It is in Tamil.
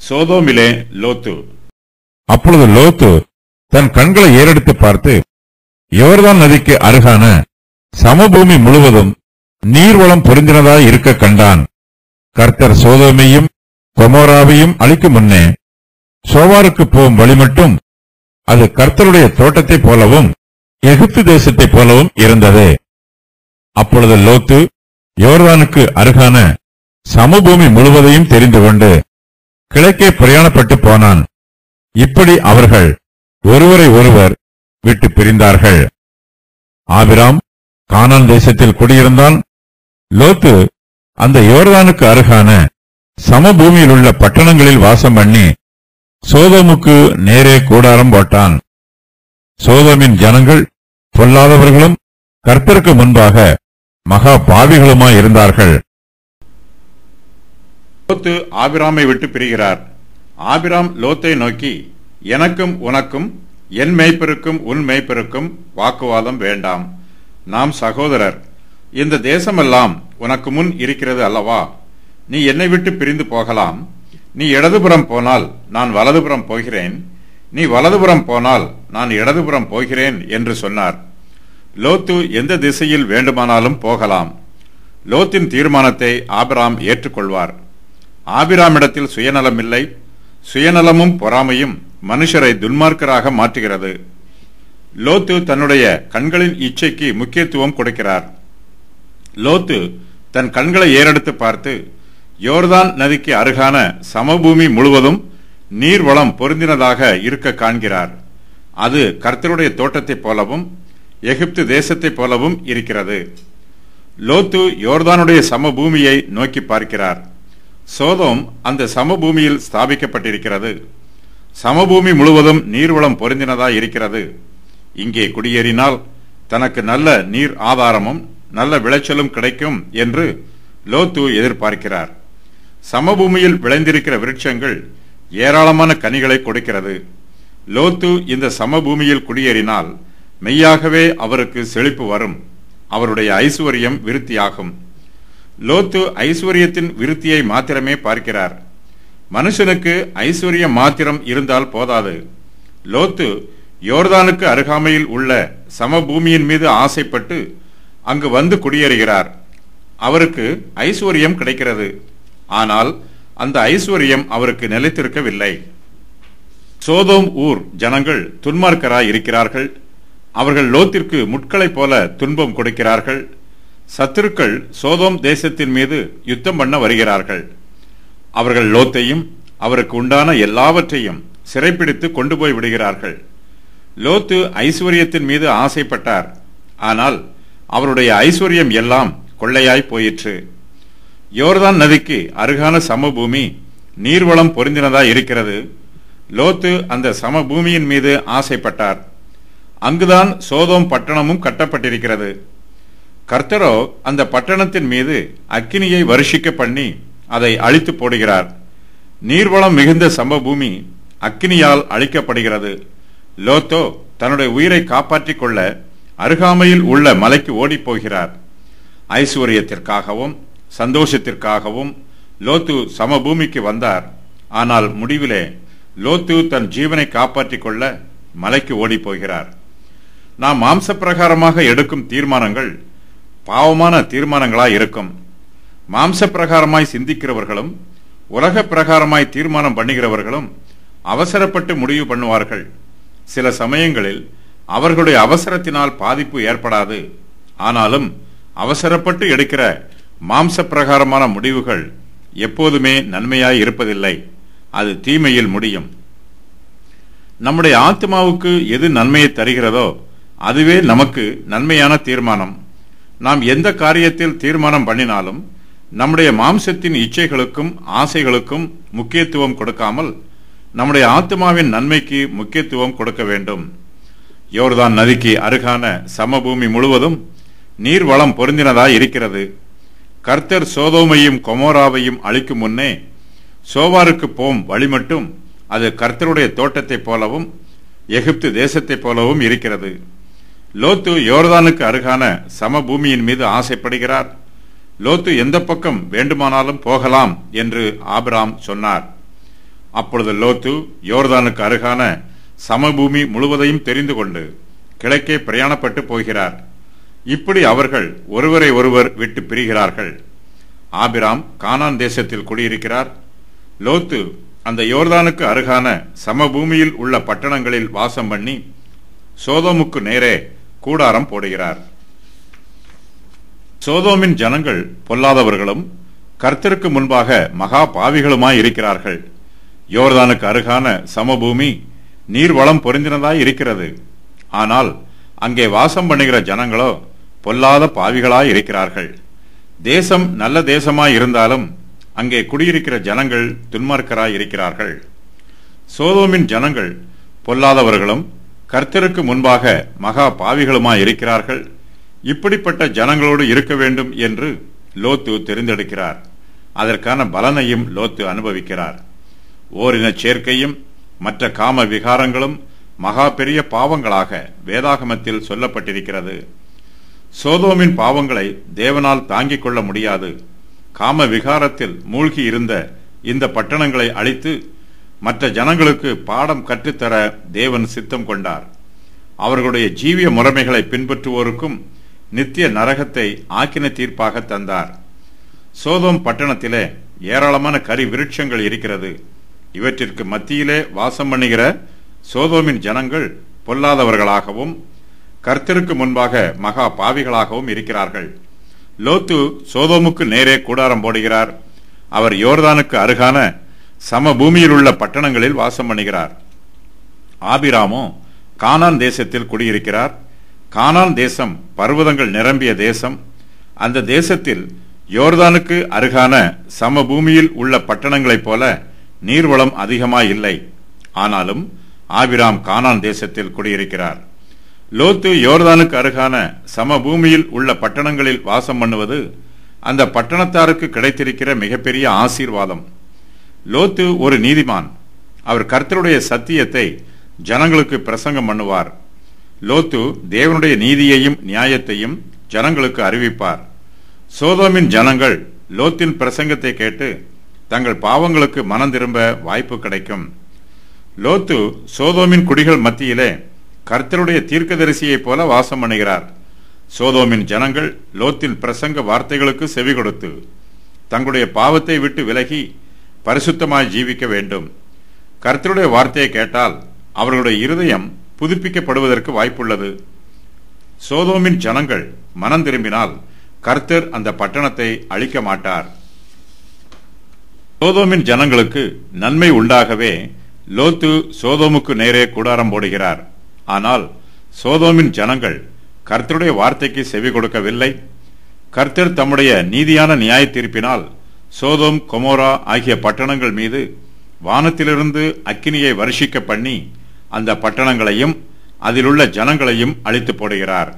சோதோமிலே லோத்து. அப்பொழுது லோத்து தன் கண்களை ஏறெடுத்து பார்த்து, யோர்தான் நதிக்கு அருகான சமபூமி முழுவதும் நீர்வளம் பொருந்தினதாய் இருக்க கண்டான். கர்த்தர் சோதோமையும் கொமோராவையும் அழிக்கும் முன்னே சோவாருக்கு போகும் வழி மட்டும் அது கர்த்தருடைய தோட்டத்தைப் போலவும் எகிப்து தேசத்தைப் போலவும் இருந்தது. அப்பொழுது லோத்து யோர்தானுக்கு அருகான சமபூமி முழுவதையும் தெரிந்து கொண்டு கிழக்கே பிரயாணப்பட்டு போனான். இப்படி அவர்கள் ஒருவரை ஒருவர் விட்டு பிரிந்தார்கள். ஆபிராம் கானான் தேசத்தில் குடியிருந்தான். லோத்து அந்த யோர்தானுக்கு அருகான சமபூமியில் உள்ள பட்டணங்களில் வாசம் பண்ணி சோதோமுக்கு நேரே கூடாரம் போட்டான். சோதோமின் ஜனங்கள் பொல்லாதவர்களும் கர்த்தருக்கு முன்பாக மகா பாவிகளுமாயிருந்தார்கள். லோத்து ஆபிராமை விட்டு பிரிகிறார். ஆபிராம் லோத்தை நோக்கி, எனக்கும் உனக்கும் என் மேய்ப்பருக்கும் உன் மேய்ப்பருக்கும் வாக்குவாதம் வேண்டாம். நாம் சகோதரர். இந்த தேசமெல்லாம் உனக்கு முன் இருக்கிறது அல்லவா? நீ என்னை விட்டு பிரிந்து போகலாம். நீ இடதுபுறம் போனால் நான் வலதுபுறம் போகிறேன், நீ வலதுபுறம் போனால் நான் இடதுபுறம் போகிறேன் என்று சொன்னார். லோத்து எந்த திசையில் வேண்டுமானாலும் போகலாம். லோத்தின் தீர்மானத்தை ஆபிராம் ஏற்றுக்கொள்வார். ஆபிராமிடத்தில் சுயநலமில்லை. சுயநலமும் பொறாமையும் மனுஷரை துன்மார்க்கராக மாற்றுகிறது. லோத்து தன்னுடைய கண்களின் இச்சைக்கு முக்கியத்துவம் கொடுக்கிறார். லோத்து தன் கண்களை ஏறெடுத்து பார்த்து யோர்தான் நதிக்கு அருகான சமபூமி முழுவதும் நீர்வளம் பொருந்தினதாக இருக்க காண்கிறார். அது கர்த்தருடைய தோட்டத்தைப் போலவும் எகிப்து தேசத்தைப் போலவும் இருக்கிறது. லோத்து யோர்தானுடைய சமபூமியை நோக்கி பார்க்கிறார். சோதோம் அந்த சமபூமியில் ஸ்தாபிக்கப்பட்டிருக்கிறது. சமபூமி முழுவதும் நீர்வளம் பொருந்தினதாய் இருக்கிறது. இங்கே குடியேறினால் தனக்கு நல்ல நீர் ஆதாரமும் நல்ல விளைச்சலும் கிடைக்கும் என்று லோத்து எதிர்பார்க்கிறார். சமபூமியில் விளைந்திருக்கிற விருட்சங்கள் ஏராளமான கனிகளை கொடுக்கிறது. லோத்து இந்த சமபூமியில் குடியேறினால் மெய்யாகவே அவருக்கு செழிப்பு வரும். அவருடைய ஐசுவரியம் விருத்தியாகும். லோத்து ஐஸ்வர்யத்தின் விருத்தியை மாத்திரமே பார்க்கிறார். மனுஷனுக்கு ஐஸ்வர்யம் மாத்திரம் இருந்தால் போதாது. லோத்து யோர்தானுக்கு அருகாமையில் உள்ள சமபூமியின் மீது ஆசைப்பட்டு அங்கு வந்து குடியேறுகிறார். அவருக்கு ஐஸ்வர்யம் கிடைக்கிறது. ஆனால் அந்த ஐஸ்வர்யம் அவருக்கு நிலைத்திருக்கவில்லை. சோதோம் ஊர் ஜனங்கள் துன்மார்க்கராய் இருக்கிறார்கள். அவர்கள் லோத்திற்கு முட்களைப் போல துன்பம் கொடுக்கிறார்கள். சத்துருக்கள் சோதோம் தேசத்தின் மீது யுத்தம் பண்ண வருகிறார்கள். அவர்கள் லோத்தையும் அவருக்கு உண்டான எல்லாவற்றையும் சிறைப்பிடித்து கொண்டு போய் விடுகிறார்கள். லோத்து ஐஸ்வர்யத்தின் மீது ஆசைப்பட்டார். ஆனால் அவருடைய ஐஸ்வர்யம் எல்லாம் கொள்ளையாய் போயிற்று. யோர்தான் நதிக்கு அருகான சமபூமி நீர்வளம் பொருந்தினதாய் இருக்கிறது. லோத்து அந்த சமபூமியின் மீது ஆசைப்பட்டார். அங்குதான் சோதோம் பட்டணமும் கட்டப்பட்டிருக்கிறது. கர்த்தரோ அந்த பட்டணத்தின் மீது அக்கினியை வருஷிக்க பண்ணி அதை அழித்து போடுகிறார். நீர்வளம் மிகுந்த சமபூமி அக்கினியால் அழிக்கப்படுகிறது. லோத்தோ தன்னுடைய உயிரை காப்பாற்றிக் கொள்ள அருகாமையில் உள்ள மலைக்கு ஓடிப் போகிறார். ஐஸ்வர்யத்திற்காகவும் சந்தோஷத்திற்காகவும் லோத்து சமபூமிக்கு வந்தார். ஆனால் முடிவிலே லோத்து தன் ஜீவனை காப்பாற்றிக் கொள்ள மலைக்கு ஓடிப் போகிறார். நாம் மாம்ச பிரகாரமாக எடுக்கும் தீர்மானங்கள் பாவமான தீர்மானங்களாய் இருக்கும். மாம்ச பிரகாரமாய் சிந்திக்கிறவர்களும் உலக பிரகாரமாய் தீர்மானம் பண்ணுகிறவர்களும் அவசரப்பட்டு முடிவு பண்ணுவார்கள். சில சமயங்களில் அவர்களுடைய அவசரத்தினால் பாதிப்பு ஏற்படாது. ஆனாலும் அவசரப்பட்டு எடுக்கிற மாம்ச பிரகாரமான முடிவுகள் எப்போதுமே நன்மையாய் இருப்பதில்லை. அது தீமையில் முடியும். நம்முடைய ஆத்மாவுக்கு எது நன்மையை தருகிறதோ அதுவே நமக்கு நன்மையான தீர்மானம். நாம் எந்த காரியத்தில் தீர்மானம் பண்ணினாலும் நம்முடைய மாம்சத்தின் இச்சைகளுக்கும் ஆசைகளுக்கும் முக்கியத்துவம் கொடுக்காமல் நம்முடைய ஆத்மாவின் நன்மைக்கு முக்கியத்துவம் கொடுக்க வேண்டும். யோர்தான் நதிக்கு அருகான சமபூமி முழுவதும் நீர்வளம் பொருந்தினதாய் இருக்கிறது. கர்த்தர் சோதோமையும் கொமோராவையும் அழிக்கும் முன்னே சோவாருக்கு போம் வழி மட்டும் அது கர்த்தருடைய தோட்டத்தைப் போலவும் எகிப்து தேசத்தைப் போலவும் இருக்கிறது. லோத்து யோர்தானுக்கு அருகான சமபூமியின் மீது ஆசைப்படுகிறார். லோத்து எந்த பக்கம் வேண்டுமானாலும் போகலாம் என்று ஆபிராம் சொன்னார். அப்பொழுது லோத்து யோர்தானுக்கு அருகான சமபூமி முழுவதையும் தெரிந்து கொண்டு கிழக்கே பிரயாணப்பட்டு போகிறார். இப்படி அவர்கள் ஒருவரை ஒருவர் விட்டு பிரிகிறார்கள். ஆபிராம் கானான் தேசத்தில் குடியிருக்கிறார். லோத்து அந்த யோர்தானுக்கு அருகான சமபூமியில் உள்ள பட்டணங்களில் வாசம் பண்ணி சோதோமுக்கு நேரே கூடாரம் போடுகிறார். சோதோமின் ஜனங்கள் பொல்லாதவர்களும் கர்த்தருக்கு முன்பாக மகா பாவிகளுமாய் இருக்கிறார்கள். யோர்தானுக்கு அருகான சமபூமி நீர்வளம் பொருந்தினதாய் இருக்கிறது. ஆனால் அங்கே வாசம் பண்ணுகிற ஜனங்களோ பொல்லாத பாவிகளாய் இருக்கிறார்கள். தேசம் நல்ல தேசமாய் இருந்தாலும் அங்கே குடியிருக்கிற ஜனங்கள் துன்மார்க்கராய் இருக்கிறார்கள். சோதோமின் ஜனங்கள் பொல்லாதவர்களும் கர்த்தருக்கு முன்பாக மகா பாவிகளுமாய் இருக்கிறார்கள். இப்படிப்பட்ட ஜனங்களோடு இருக்க வேண்டும் என்று லோத்து தெரிந்தெடுக்கிறார். அதற்கான பலனையும் லோத்து அனுபவிக்கிறார். ஓரின சேர்க்கையும் மற்ற காம விகாரங்களும் மகா பெரிய பாவங்களாக வேதாகமத்தில் சொல்லப்பட்டிருக்கிறது. சோதோமின் பாவங்களை தேவனால் தாங்கிக் கொள்ள முடியாது. காம விகாரத்தில் மூழ்கி இருந்த இந்த பட்டணங்களை அழித்து மற்ற ஜனங்களுக்கு பாடம் கற்றுத்தர தேவன் சித்தம் கொண்டார். அவர்களுடைய ஜீவிய முறைமைகளை பின்பற்றுவோருக்கும் நித்திய நரகத்தை ஆக்கின தீர்ப்பாக தந்தார். சோதோம் பட்டணத்திலே ஏராளமான கரி விருட்சங்கள் இருக்கிறது. இவற்றிற்கு மத்தியிலே வாசம் பண்ணுகிற சோதோமின் ஜனங்கள் பொல்லாதவர்களாகவும் கர்த்தருக்கு முன்பாக மகா பாவிகளாகவும் இருக்கிறார்கள். லோத்து சோதோமுக்கு நேரே கூடாரம் போடுகிறார். அவர் யோர்தானுக்கு அருகான சமபூமியில் உள்ள பட்டணங்களில் வாசம் பண்ணுகிறார். ஆபிராமோ கானான் தேசத்தில் குடியிருக்கிறார். கானான் தேசம் பர்வதங்கள் நிரம்பிய தேசம். அந்த தேசத்தில் யோர்தானுக்கு அருகான சமபூமியில் உள்ள பட்டணங்களைப் போல நீர்வளம் அதிகமாய் இல்லை. ஆனாலும் ஆபிராம் கானான் தேசத்தில் குடியிருக்கிறார். லோத்து யோர்தானுக்கு அருகான சமபூமியில் உள்ள பட்டணங்களில் வாசம் பண்ணுவது அந்த பட்டணத்தாருக்கு கிடைத்திருக்கிற மிகப்பெரிய ஆசீர்வாதம். லோத்து ஒரு நீதிமான். அவர் கர்த்தருடைய சத்தியத்தை ஜனங்களுக்கு பிரசங்கம் பண்ணுவார். லோத்து தேவனுடைய நீதியையும் நியாயத்தையும் ஜனங்களுக்கு அறிவிப்பார். சோதோமின் ஜனங்கள் லோத்தின் பிரசங்கத்தை கேட்டு தங்கள் பாவங்களுக்கு மனம் திரும்ப வாய்ப்பு கிடைக்கும். லோத்து சோதோமின் குடிகள் மத்தியிலே கர்த்தருடைய தீர்க்கதரிசியைப் போல வாசம் பண்ணுகிறார். சோதோமின் ஜனங்கள் லோத்தின் பிரசங்க வார்த்தைகளுக்கு செவி கொடுத்து தங்களுடைய பாவத்தை விட்டு விலகி பரிசுத்தமாய் ஜீவிக்க வேண்டும். கர்த்தருடைய வார்த்தையை கேட்டால் அவர்களுடைய இருதயம் புதுப்பிக்கப்படுவதற்கு வாய்ப்புள்ளது. சோதோமின் ஜனங்கள் மனம் திரும்பினால் கர்த்தர் அந்த பட்டணத்தை அழிக்க மாட்டார். சோதோமின் ஜனங்களுக்கு நன்மை உண்டாகவே லோத்து சோதோமுக்கு நேரே கூடாரம் போடுகிறார். ஆனால் சோதோமின் ஜனங்கள் கர்த்தருடைய வார்த்தைக்கு செவி கொடுக்கவில்லை. கர்த்தர் தம்முடைய நீதியான நியாய தீர்ப்பினால் சோதோம் கொமோரா ஆகிய பட்டணங்கள் மீது வானத்திலிருந்து அக்கினியை வருஷிக்க பண்ணி அந்த பட்டணங்களையும் அதிலுள்ள ஜனங்களையும் அழித்து போடுகிறார்.